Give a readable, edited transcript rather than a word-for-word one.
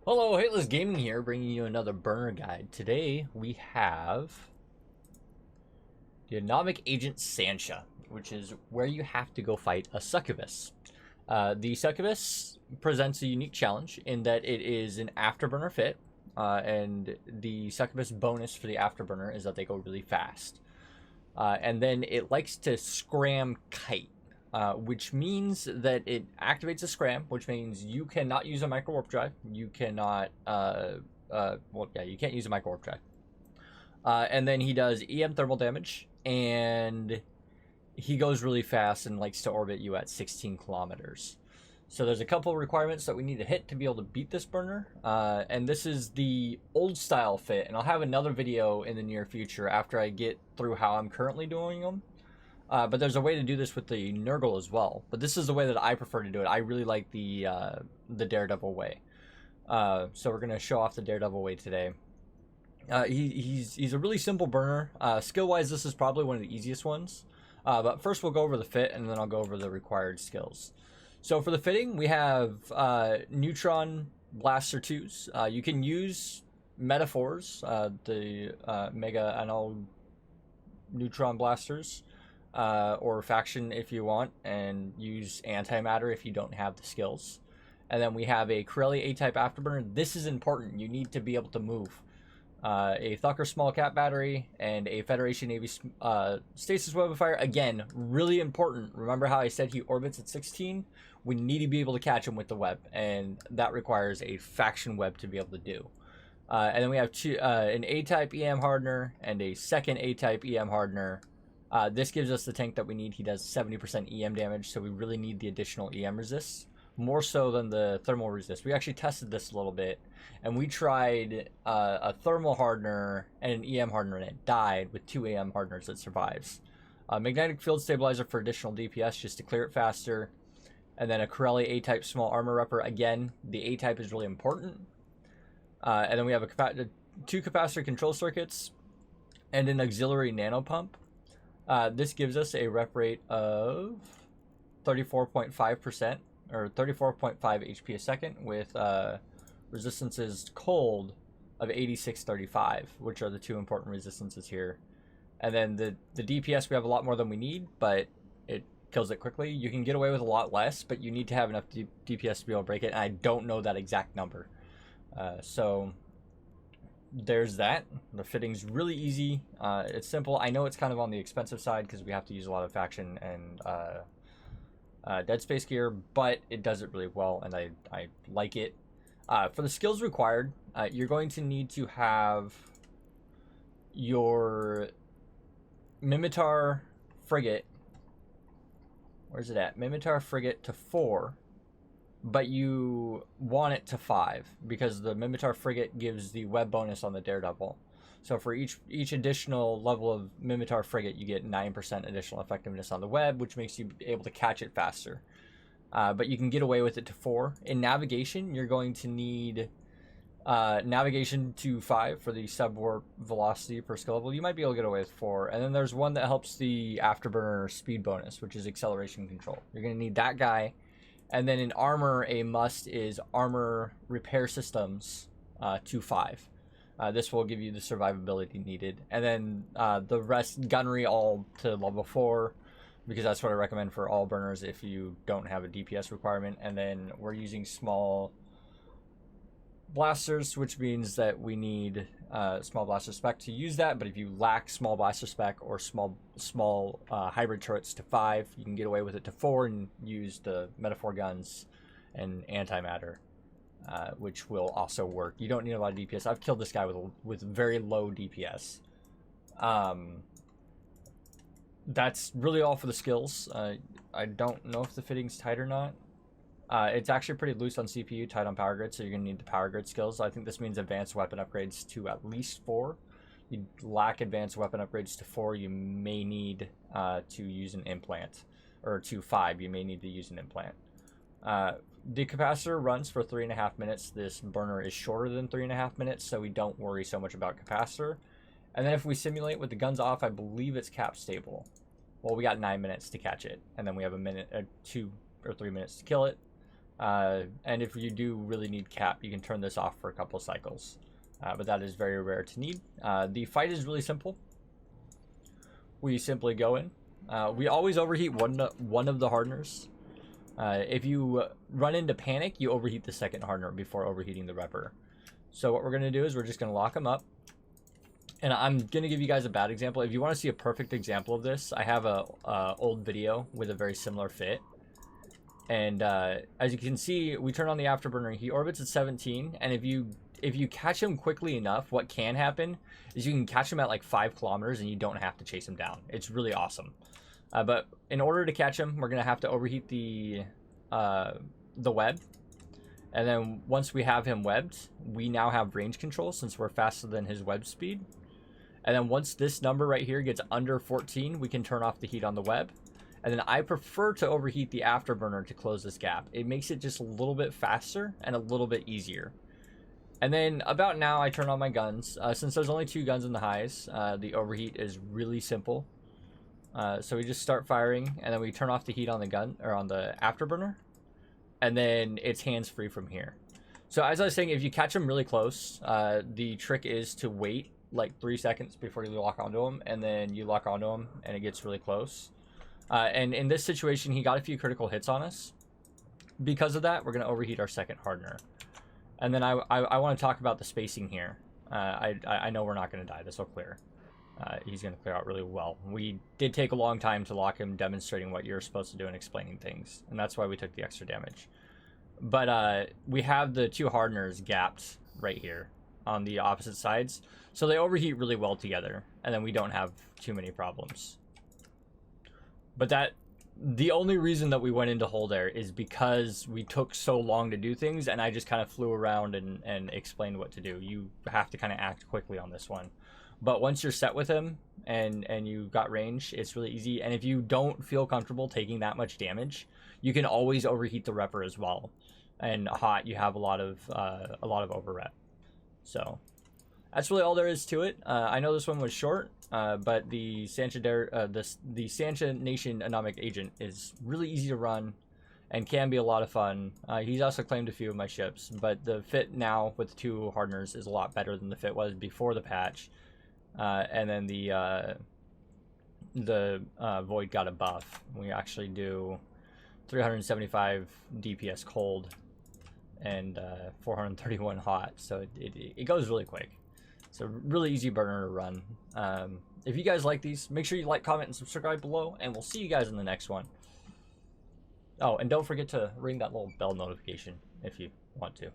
Hello, Hateless Gaming here, bringing you another burner guide. Today we have the Anomic agent Sansha, which is where you have to go fight a succubus. The succubus presents a unique challenge in that it is an afterburner fit, and the succubus bonus for the afterburner is that they go really fast. And then it likes to scram kite. Which means that it activates a scram, which means you cannot use a micro warp drive. You cannot, you can't use a micro warp drive. And then he does EM thermal damage, and he goes really fast and likes to orbit you at 16 kilometers. So there's a couple of requirements that we need to hit to be able to beat this burner. And this is the old style fit, and I'll have another video in the near future after I get through how I'm currently doing them. But there's a way to do this with the Nurgle as well. But this is the way that I prefer to do it. I really like the Daredevil way. So we're going to show off the Daredevil way today. He's a really simple burner. Skill-wise, this is probably one of the easiest ones. But first we'll go over the fit, and then I'll go over the required skills. So for the fitting, we have Neutron Blaster 2s. You can use metaphors, the Mega Anal Neutron Blasters. Or faction if you want, and use antimatter if you don't have the skills. And then we have a Coreli A-type afterburner. This is important. You need to be able to move. A Thukker small cap battery and a Federation Navy Stasis Webifier. Again, really important. Remember how I said he orbits at 16? We need to be able to catch him with the web, and that requires a faction web to be able to do. And then we have an A-type EM Hardener and a second A-type EM Hardener. This gives us the tank that we need. He does 70% EM damage, so we really need the additional EM resist, more so than the thermal resist. We actually tested this a little bit, and we tried a thermal hardener and an EM hardener, and it died with 2 EM hardeners that survives. Magnetic field stabilizer for additional DPS just to clear it faster, and then a Coreli A-type small armor repper. Again, the A-type is really important. And then we have 2 capacitor control circuits and an auxiliary nano pump. This gives us a rep rate of 34.5% or 34.5 HP a second with resistances cold of 8635, which are the 2 important resistances here. And then the DPS, we have a lot more than we need, but it kills it quickly. You can get away with a lot less, but you need to have enough DPS to be able to break it, and I don't know that exact number. So there's that. The fitting's really easy. It's simple. I know it's kind of on the expensive side because we have to use a lot of faction and dead space gear, but it does it really well, and I like it. For the skills required, you're going to need to have your Mimitar frigate. Where's it at? Mimitar frigate to 4. But you want it to 5 because the Mimitar frigate gives the web bonus on the Daredevil. So for each additional level of Mimitar frigate, you get 9% additional effectiveness on the web, which makes you able to catch it faster. But you can get away with it to 4. In navigation, you're going to need navigation to 5 for the subwarp velocity per skill level. You might be able to get away with 4. And then there's one that helps the afterburner speed bonus, which is acceleration control. You're going to need that guy. And then in armor, a must is armor repair systems to 5. This will give you the survivability needed. And then the rest, gunnery all to level 4, because that's what I recommend for all burners if you don't have a DPS requirement. And then we're using small blasters, which means that we need small blaster spec to use that. But if you lack small blaster spec or small hybrid turrets to 5, you can get away with it to 4 and use the metaphor guns and antimatter, which will also work. You don't need a lot of DPS. I've killed this guy with very low DPS. That's really all for the skills. I don't know if the fitting's tight or not. It's actually pretty loose on CPU, tight on power grid, so you're going to need the power grid skills. I think this means advanced weapon upgrades to at least 4. You lack advanced weapon upgrades to 4, you may need to use an implant. Or to 5, you may need to use an implant. The capacitor runs for 3.5 minutes. This burner is shorter than 3.5 minutes, so we don't worry so much about capacitor. And then if we simulate with the guns off, I believe it's cap stable. Well, we got 9 minutes to catch it, and then we have a minute, 2 or 3 minutes to kill it. And if you do really need cap, you can turn this off for a couple cycles. But that is very rare to need. The fight is really simple. We simply go in. We always overheat one of the hardeners. If you run into panic, you overheat the second hardener before overheating the repper. So what we're going to do is we're just going to lock them up. And I'm going to give you guys a bad example. If you want to see a perfect example of this, I have a old video with a very similar fit. And as you can see, we turn on the Afterburner. He orbits at 17. And if you catch him quickly enough, what can happen is you can catch him at like 5 kilometers and you don't have to chase him down. It's really awesome. But in order to catch him, we're going to have to overheat the web. And then once we have him webbed, we now have range control since we're faster than his web speed. And then once this number right here gets under 14, we can turn off the heat on the web. And then I prefer to overheat the Afterburner to close this gap. It makes it just a little bit faster and a little bit easier. And then about now, I turn on my guns. Since there's only 2 guns in the highs, the overheat is really simple. So we just start firing, and then we turn off the heat on the gun or on the Afterburner, and then it's hands-free from here. So as I was saying, if you catch them really close, the trick is to wait like 3 seconds before you lock onto them, and then you lock onto them, and it gets really close. And in this situation, he got a few critical hits on us. Because of that, we're going to overheat our second hardener. And then I want to talk about the spacing here. I know we're not going to die. This will clear. He's going to clear out really well. We did take a long time to lock him, demonstrating what you're supposed to do and explaining things. And that's why we took the extra damage. But we have the 2 hardeners gapped right here on the opposite sides. So they overheat really well together. And then we don't have too many problems. But the only reason that we went into hole there is because we took so long to do things, and I just kind of flew around and explained what to do. You have to kind of act quickly on this one. But once you're set with him and you got range, it's really easy. And if you don't feel comfortable taking that much damage, you can always overheat the repper as well. And hot, you have a lot of overrep. So that's really all there is to it. I know this one was short, but the Sansha the Sansha Nation Anomic agent is really easy to run and can be a lot of fun. He's also claimed a few of my ships, but the fit now with the 2 hardeners is a lot better than the fit was before the patch. And then the Void got a buff. We actually do 375 DPS cold and 431 hot, so it goes really quick. It's a really easy burner to run. If you guys like these, make sure you like, comment, and subscribe below, and we'll see you guys in the next one. Oh, and don't forget to ring that little bell notification if you want to.